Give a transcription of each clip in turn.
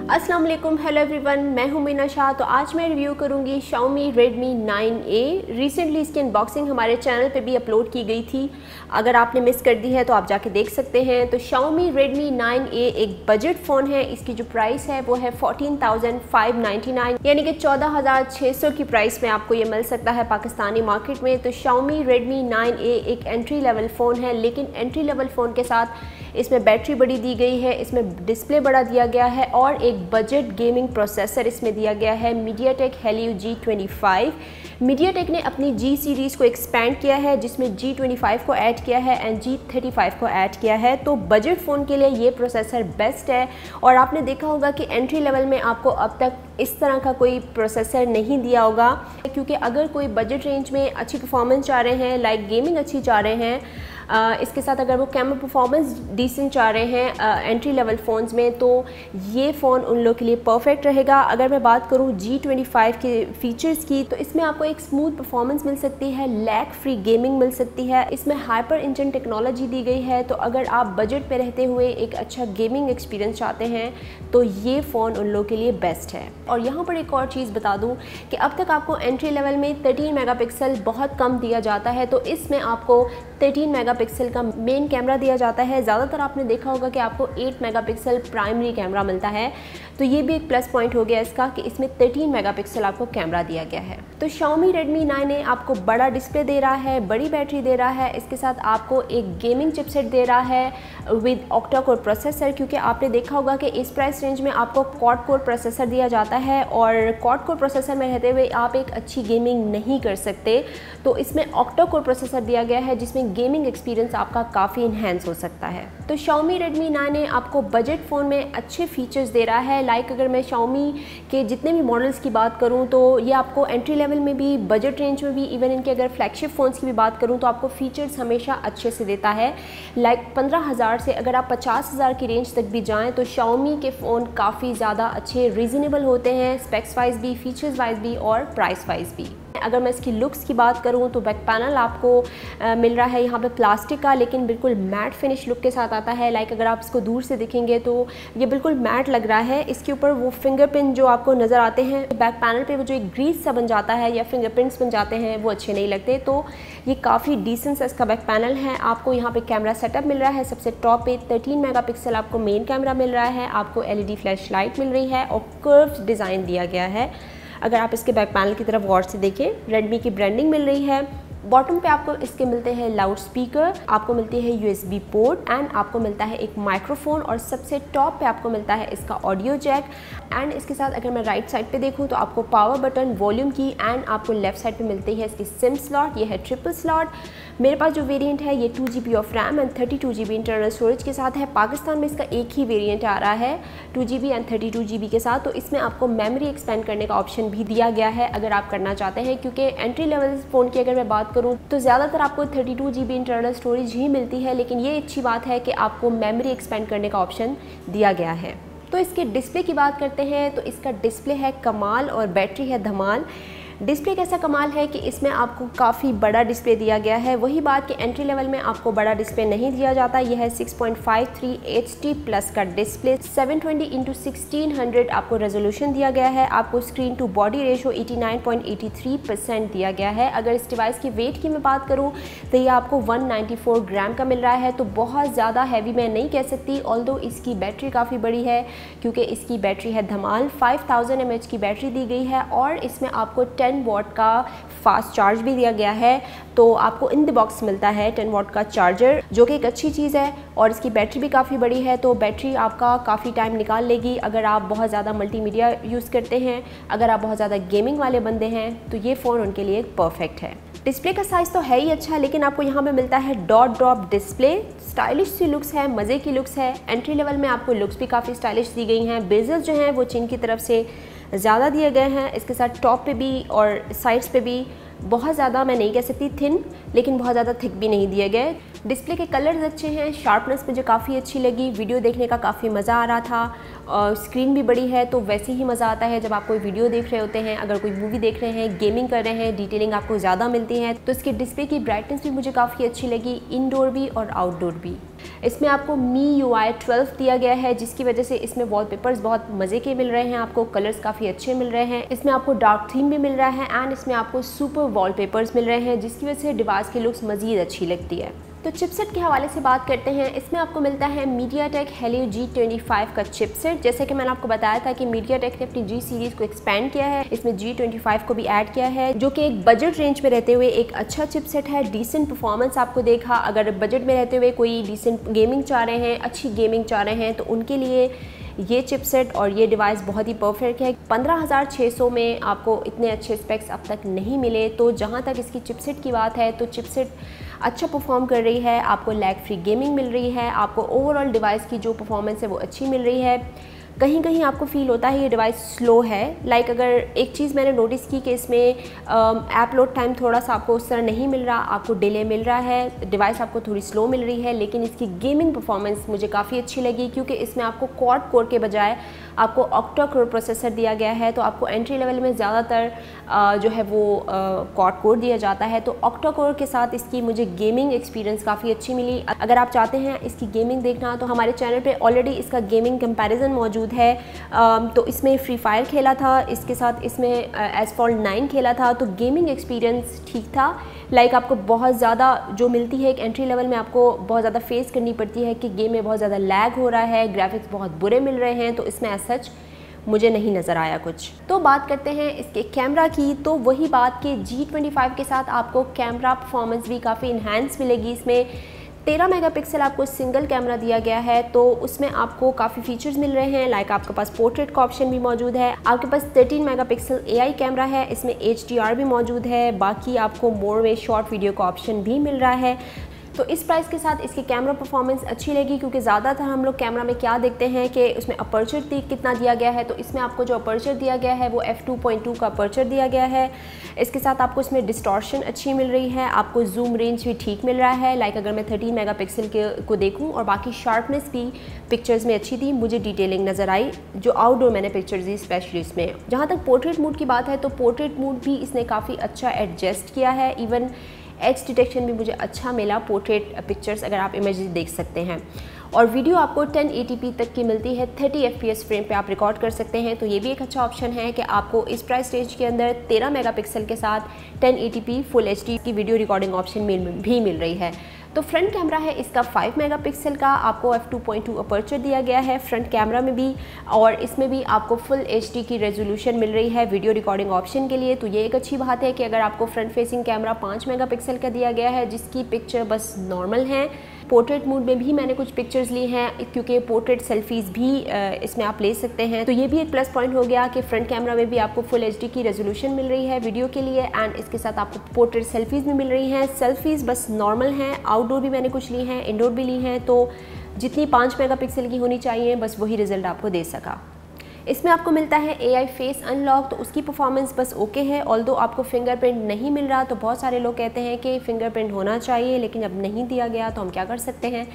अस्सलाम वालेकुम, hello everyone, मैं हूं मीना शाह। तो आज मैं रिव्यू करूंगी Xiaomi Redmi 9A। रिसेंटली इसकी अनबॉक्सिंग हमारे चैनल पे भी अपलोड की गई थी, अगर आपने मिस कर दी है तो आप जाके देख सकते हैं। तो Xiaomi Redmi 9A एक बजट फ़ोन है। इसकी जो प्राइस है वो है 14,599, यानी कि 14,600 की प्राइस में आपको ये मिल सकता है पाकिस्तानी मार्केट में। तो Xiaomi Redmi 9A एक एंट्री लेवल फ़ोन है, लेकिन एंट्री लेवल फ़ोन के साथ इसमें बैटरी बड़ी दी गई है, इसमें डिस्प्ले बड़ा दिया गया है और एक बजट गेमिंग प्रोसेसर इसमें दिया गया है, MediaTek Helio G25। MediaTek ने अपनी G सीरीज़ को एक्सपेंड किया है, जिसमें G25 को ऐड किया है एंड G35 को ऐड किया है। तो बजट फ़ोन के लिए ये प्रोसेसर बेस्ट है। और आपने देखा होगा कि एंट्री लेवल में आपको अब तक इस तरह का कोई प्रोसेसर नहीं दिया होगा, क्योंकि अगर कोई बजट रेंज में अच्छी परफॉर्मेंस चाह रहे हैं, लाइक गेमिंग अच्छी चाह रहे हैं, इसके साथ अगर वो कैमरा परफॉर्मेंस डिसेंट चाह रहे हैं एंट्री लेवल फ़ोन्स में, तो ये फ़ोन उन लोगों के लिए परफेक्ट रहेगा। अगर मैं बात करूँ G25 के फ़ीचर्स की, तो इसमें आपको एक स्मूथ परफॉर्मेंस मिल सकती है, लैग फ्री गेमिंग मिल सकती है, इसमें हाइपर इंजन टेक्नोलॉजी दी गई है। तो अगर आप बजट पे रहते हुए एक अच्छा गेमिंग एक्सपीरियंस चाहते हैं तो ये फ़ोन उन लोगों के लिए बेस्ट है। और यहाँ पर एक और चीज़ बता दूँ कि अब तक आपको एंट्री लेवल में 13 मेगापिक्सल बहुत कम दिया जाता है, तो इसमें आपको 13 मेगापिक्सल का मेन कैमरा दिया जाता है। ज़्यादातर आपने देखा होगा कि आपको 8 मेगापिक्सल प्राइमरी कैमरा मिलता है, तो ये भी एक प्लस पॉइंट हो गया इसका कि इसमें 13 मेगापिक्सल आपको कैमरा दिया गया है। तो Xiaomi Redmi 9A आपको बड़ा डिस्प्ले दे रहा है, बड़ी बैटरी दे रहा है, इसके साथ आपको एक गेमिंग चिपसेट दे रहा है विद ऑक्टा कोर प्रोसेसर, क्योंकि आपने देखा होगा कि इस प्राइस रेंज में आपको क्वाड कोर प्रोसेसर दिया जाता है और क्वाड कोर प्रोसेसर में रहते हुए आप एक अच्छी गेमिंग नहीं कर सकते। तो इसमें ऑक्टा कोर प्रोसेसर दिया गया है, जिसमें गेमिंग एक्सपीरियंस आपका काफ़ी इन्हेंस हो सकता है। तो Xiaomi Redmi 9A आपको बजट फ़ोन में अच्छे फीचर्स दे रहा है। लाइक अगर मैं Xiaomi के जितने भी मॉडल्स की बात करूं तो ये आपको एंट्री लेवल में भी, बजट रेंज में भी, इवन इनके अगर फ्लैगशिप फ़ोन्स की भी बात करूं तो आपको फीचर्स हमेशा अच्छे से देता है। लाइक 15,000 से अगर आप 50,000 की रेंज तक भी जाएँ तो Xiaomi के फ़ोन काफ़ी ज़्यादा अच्छे, रीज़नेबल होते हैं, स्पेक्स वाइज भी, फीचर्स वाइज भी और प्राइस वाइज भी। अगर मैं इसकी लुक्स की बात करूं तो बैक पैनल आपको मिल रहा है यहाँ पे प्लास्टिक का, लेकिन बिल्कुल मैट फिनिश लुक के साथ आता है। लाइक अगर आप इसको दूर से देखेंगे तो ये बिल्कुल मैट लग रहा है। इसके ऊपर वो फिंगरप्रिंट जो आपको नज़र आते हैं बैक पैनल पे, वो जो एक ग्रीस सा बन जाता है या फिंगरप्रिंट्स बन जाते हैं, वो अच्छे नहीं लगते। तो ये काफ़ी डिसेंट सा इसका बैक पैनल है। आपको यहाँ पे कैमरा सेटअप मिल रहा है, सबसे टॉप पे 13 मेगापिक्सल आपको मेन कैमरा मिल रहा है, आपको LED फ्लैश लाइट मिल रही है और कर्व्ड डिज़ाइन दिया गया है। अगर आप इसके बैक पैनल की तरफ गौर से देखें, रेडमी की ब्रांडिंग मिल रही है। बॉटम पे आपको इसके मिलते हैं लाउड स्पीकर, आपको मिलती है USB पोर्ट एंड आपको मिलता है एक माइक्रोफोन और सबसे टॉप पे आपको मिलता है इसका ऑडियो जैक। एंड इसके साथ अगर मैं राइट साइड पे देखूं तो आपको पावर बटन, वॉल्यूम की एंड आपको लेफ्ट साइड पे मिलती है इसकी सिम स्लॉट। ये है ट्रिपल स्लॉट। मेरे पास जो वेरिएंट है ये 2GB of RAM and 32GB internal storage के साथ है। पाकिस्तान में इसका एक ही वेरिएंट आ रहा है 2GB एंड 32GB के साथ। तो इसमें आपको मेमोरी एक्सपेंड करने का ऑप्शन भी दिया गया है अगर आप करना चाहते हैं, क्योंकि एंट्री लेवल फ़ोन की अगर मैं बात करूं तो ज़्यादातर आपको 32GB इंटरनल स्टोरेज ही मिलती है, लेकिन ये अच्छी बात है कि आपको मेमोरी एक्सपेंड करने का ऑप्शन दिया गया है। तो इसके डिस्प्ले की बात करते हैं तो इसका डिस्प्ले है कमाल और बैटरी है धमाल। डिस्प्ले कैसा कमाल है कि इसमें आपको काफ़ी बड़ा डिस्प्ले दिया गया है। वही बात कि एंट्री लेवल में आपको बड़ा डिस्प्ले नहीं दिया जाता। यह है 6.53 HD प्लस का डिस्प्ले, 720x1600 आपको रेजोल्यूशन दिया गया है। आपको स्क्रीन टू बॉडी रेशो 89.83% दिया गया है। अगर इस डिवाइस की वेट की मैं बात करूं तो ये आपको 194 ग्राम का मिल रहा है, तो बहुत ज़्यादा हैवी मैं नहीं कह सकती। ऑल्दो इसकी बैटरी काफ़ी बड़ी है, क्योंकि इसकी बैटरी है धमाल, 5000 mAh की बैटरी दी गई है और इसमें आपको 10 वॉट का फास्ट चार्ज भी दिया गया है। तो आपको इन द बॉक्स मिलता है 10 वॉट का चार्जर, जो कि एक अच्छी चीज़ है। और इसकी बैटरी भी काफ़ी बड़ी है, तो बैटरी आपका काफ़ी टाइम निकाल लेगी अगर आप बहुत ज़्यादा मल्टीमीडिया यूज़ करते हैं, अगर आप बहुत ज़्यादा गेमिंग वाले बंदे हैं तो ये फ़ोन उनके लिए परफेक्ट है। डिस्प्ले का साइज़ तो है ही अच्छा, लेकिन आपको यहाँ पे मिलता है डॉट ड्रॉप डिस्प्ले। स्टाइलिश सी लुक्स है, मज़े की लुक्स है। एंट्री लेवल में आपको लुक्स भी काफ़ी स्टाइलिश दी गई हैं। बेजल्स जो हैं वो चीन की तरफ से ज़्यादा दिए गए हैं। इसके साथ टॉप पे भी और साइड्स पे भी बहुत ज़्यादा, मैं नहीं कह सकती थिन, लेकिन बहुत ज़्यादा थिक भी नहीं दिए गए। डिस्प्ले के कलर्स अच्छे हैं, शार्पनेस मुझे काफ़ी अच्छी लगी, वीडियो देखने का काफ़ी मज़ा आ रहा था। और स्क्रीन भी बड़ी है, तो वैसे ही मज़ा आता है जब आप कोई वीडियो देख रहे होते हैं, अगर कोई मूवी देख रहे हैं, गेमिंग कर रहे हैं, डिटेलिंग आपको ज़्यादा मिलती है। तो इसके डिस्प्ले की ब्राइटनेस भी मुझे काफ़ी अच्छी लगी, इनडोर भी और आउटडोर भी। इसमें आपको MIUI 12 दिया गया है, जिसकी वजह से इसमें वॉलपेपर्स बहुत मज़े के मिल रहे हैं, आपको कलर्स काफ़ी अच्छे मिल रहे हैं। इसमें आपको डार्क थीम भी मिल रहा है एंड इसमें आपको सुपर वॉलपेपर्स मिल रहे हैं, जिसकी वजह से डिवाइस की लुक्स मज़ीद अच्छी लगती है। तो चिपसेट के हवाले से बात करते हैं। इसमें आपको मिलता है MediaTek Helio G25 का चिपसेट। जैसे कि मैंने आपको बताया था कि MediaTek ने अपनी G सीरीज़ को एक्सपेंड किया है, इसमें G25 को भी ऐड किया है, जो कि एक बजट रेंज में रहते हुए एक अच्छा चिपसेट है। डिसेंट परफॉर्मेंस आपको देखा। अगर बजट में रहते हुए कोई डिसेंट गेमिंग चाह रहे हैं, अच्छी गेमिंग चाह रहे हैं, तो उनके लिए ये चिपसेट और ये डिवाइस बहुत ही परफेक्ट है। 15,600 में आपको इतने अच्छे स्पेक्स अब तक नहीं मिले। तो जहाँ तक इसकी चिपसेट की बात है, तो चिपसेट अच्छा परफॉर्म कर रही है, आपको लैग फ्री गेमिंग मिल रही है, आपको ओवरऑल डिवाइस की जो परफॉर्मेंस है वो अच्छी मिल रही है। कहीं कहीं आपको फील होता है ये डिवाइस स्लो है। लाइक अगर एक चीज़ मैंने नोटिस की कि इसमें ऐप लोड टाइम थोड़ा सा आपको उस तरह नहीं मिल रहा, आपको डिले मिल रहा है, डिवाइस आपको थोड़ी स्लो मिल रही है। लेकिन इसकी गेमिंग परफॉर्मेंस मुझे काफ़ी अच्छी लगी, क्योंकि इसमें आपको क्वाड कोर के बजाय आपको ऑक्टा कोर प्रोसेसर दिया गया है। तो आपको एंट्री लेवल में ज़्यादातर जो है वो क्वाड कोर दिया जाता है। तो ऑक्टा कोर के साथ इसकी मुझे गेमिंग एक्सपीरियंस काफ़ी अच्छी मिली। अगर आप चाहते हैं इसकी गेमिंग देखना, तो हमारे चैनल पे ऑलरेडी इसका गेमिंग कंपैरिजन मौजूद है। तो इसमें फ्री फायर खेला था, इसके साथ इसमें एसफॉल्ट 9 खेला था। तो गेमिंग एक्सपीरियंस ठीक था। लाइक आपको बहुत ज़्यादा जो मिलती है एक एंट्री लेवल में, आपको बहुत ज़्यादा फेस करनी पड़ती है कि गेम में बहुत ज़्यादा लैग हो रहा है, ग्राफिक्स बहुत बुरे मिल रहे हैं। तो इसमें सच मुझे नहीं नज़र आया कुछ। तो बात करते हैं इसके कैमरा की। तो वही बात कि G25 के साथ आपको कैमरा परफॉर्मेंस भी काफ़ी इन्हांस मिलेगी। इसमें 13 मेगापिक्सल आपको सिंगल कैमरा दिया गया है। तो उसमें आपको काफ़ी फीचर्स मिल रहे हैं। लाइक आपके पास पोर्ट्रेट का ऑप्शन भी मौजूद है, आपके पास 13 मेगापिक्सल AI कैमरा है, इसमें HDR भी मौजूद है, बाकी आपको मोर में शॉर्ट वीडियो का ऑप्शन भी मिल रहा है। तो इस प्राइस के साथ इसकी कैमरा परफॉर्मेंस अच्छी लगी, क्योंकि ज़्यादातर हम लोग कैमरा में क्या देखते हैं कि उसमें अपर्चर कितना दिया गया है। तो इसमें आपको जो अपर्चर दिया गया है वो f2.2 का अपर्चर दिया गया है। इसके साथ आपको इसमें डिस्टॉर्शन अच्छी मिल रही है, आपको जूम रेंज भी ठीक मिल रहा है। लाइक अगर मैं 13 मेगापिक्सल को देखूं, और बाकी शार्पनेस भी पिक्चर्स में अच्छी थी, मुझे डिटेलिंग नज़र आई जो आउटडोर मैंने पिक्चर्स दी स्पेशली इसमें। जहाँ तक पोर्ट्रेट मोड की बात है, तो पोर्ट्रेट मोड भी इसने काफ़ी अच्छा एडजस्ट किया है। इवन एज डिटेक्शन भी मुझे अच्छा मिला पोर्ट्रेट पिक्चर्स अगर आप इमेजेस देख सकते हैं। और वीडियो आपको 1080p तक की मिलती है, 30 FPS फ्रेम पे आप रिकॉर्ड कर सकते हैं। तो ये भी एक अच्छा ऑप्शन है कि आपको इस प्राइस रेंज के अंदर 13 मेगापिक्सल के साथ 1080p फुल HD की वीडियो रिकॉर्डिंग ऑप्शन भी मिल रही है। तो फ्रंट कैमरा है इसका 5 मेगापिक्सल का, आपको f2.2 अपर्चर दिया गया है फ्रंट कैमरा में भी, और इसमें भी आपको फुल HD की रेजोल्यूशन मिल रही है वीडियो रिकॉर्डिंग ऑप्शन के लिए। तो ये एक अच्छी बात है कि अगर आपको फ्रंट फेसिंग कैमरा 5 मेगापिक्सल का दिया गया है, जिसकी पिक्चर बस नॉर्मल है। पोर्ट्रेट मोड में भी मैंने कुछ पिक्चर्स ली हैं, क्योंकि पोर्ट्रेट सेल्फीज़ भी इसमें आप ले सकते हैं। तो ये भी एक प्लस पॉइंट हो गया कि फ्रंट कैमरा में भी आपको फुल HD की रेजोल्यूशन मिल रही है वीडियो के लिए, एंड इसके साथ आपको पोर्ट्रेट सेल्फीज़ भी मिल रही हैं। सेल्फीज़ बस नॉर्मल हैं, आउटडोर भी मैंने कुछ ली हैं, इंडोर भी ली हैं। तो जितनी 5 मेगापिक्सल की होनी चाहिए, बस वही रिजल्ट आपको दे सका। इसमें आपको मिलता है AI फेस अनलॉक, तो उसकी परफॉर्मेंस बस ओके है। ऑल्दो आपको फिंगरप्रिंट नहीं मिल रहा, तो बहुत सारे लोग कहते हैं कि फिंगरप्रिंट होना चाहिए, लेकिन अब नहीं दिया गया तो हम क्या कर सकते हैं।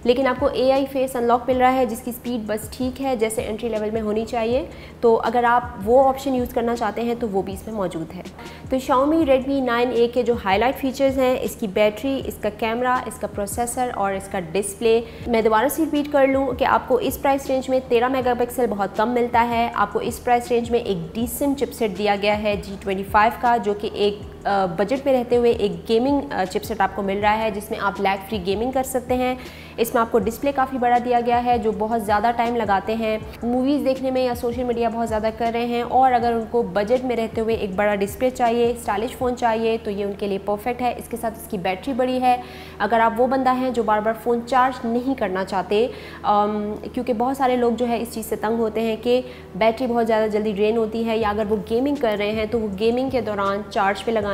लेकिन आपको AI फेस अनलॉक मिल रहा है, जिसकी स्पीड बस ठीक है, जैसे एंट्री लेवल में होनी चाहिए। तो अगर आप वो ऑप्शन यूज़ करना चाहते हैं तो वो भी इसमें मौजूद है। तो Xiaomi Redmi 9A के जो हाईलाइट फीचर्स हैं, इसकी बैटरी, इसका कैमरा, इसका प्रोसेसर और इसका डिस्प्ले। मैं दोबारा से रिपीट कर लूँ कि आपको इस प्राइस रेंज में 13 मेगापिक्सल बहुत कम मिलता है। आपको इस प्राइस रेंज में एक डिसेंट चिपसेट दिया गया है G25 का, जो कि एक बजट में रहते हुए एक गेमिंग चिपसेट आपको मिल रहा है, जिसमें आप लैग फ्री गेमिंग कर सकते हैं। इसमें आपको डिस्प्ले काफ़ी बड़ा दिया गया है, जो बहुत ज़्यादा टाइम लगाते हैं मूवीज़ देखने में या सोशल मीडिया बहुत ज़्यादा कर रहे हैं, और अगर उनको बजट में रहते हुए एक बड़ा डिस्प्ले चाहिए, स्टाइलिश फ़ोन चाहिए, तो ये उनके लिए परफेक्ट है। इसके साथ इसकी बैटरी बड़ी है। अगर आप वो बंदा हैं जो बार बार फ़ोन चार्ज नहीं करना चाहते, क्योंकि बहुत सारे लोग जो है इस चीज़ से तंग होते हैं कि बैटरी बहुत ज़्यादा जल्दी ड्रेन होती है, या अगर वो गेमिंग कर रहे हैं तो वो गेमिंग के दौरान चार्ज पे लगाना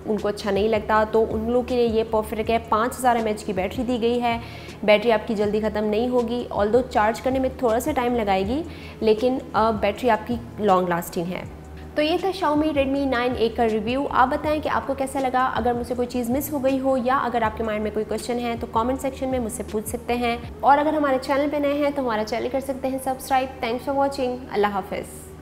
उनको अच्छा नहीं लगता, तो उन लोगों के लिए ये परफेक्ट है। 5000 mAh की बैटरी दी गई है, बैटरी आपकी जल्दी ख़त्म नहीं होगी, ऑल्दो चार्ज करने में थोड़ा सा टाइम लगाएगी, लेकिन बैटरी आपकी लॉन्ग लास्टिंग है। तो ये था Xiaomi Redmi 9A का रिव्यू। आप बताएं कि आपको कैसा लगा। अगर मुझसे कोई चीज़ मिस हो गई हो, या अगर आपके माइंड में कोई क्वेश्चन है, तो कमेंट सेक्शन में मुझसे पूछ सकते हैं। और अगर हमारे चैनल पे नए हैं तो हमारा चैनल कर सकते हैं सब्सक्राइब। Thanks for watching. अल्लाह हाफिज़।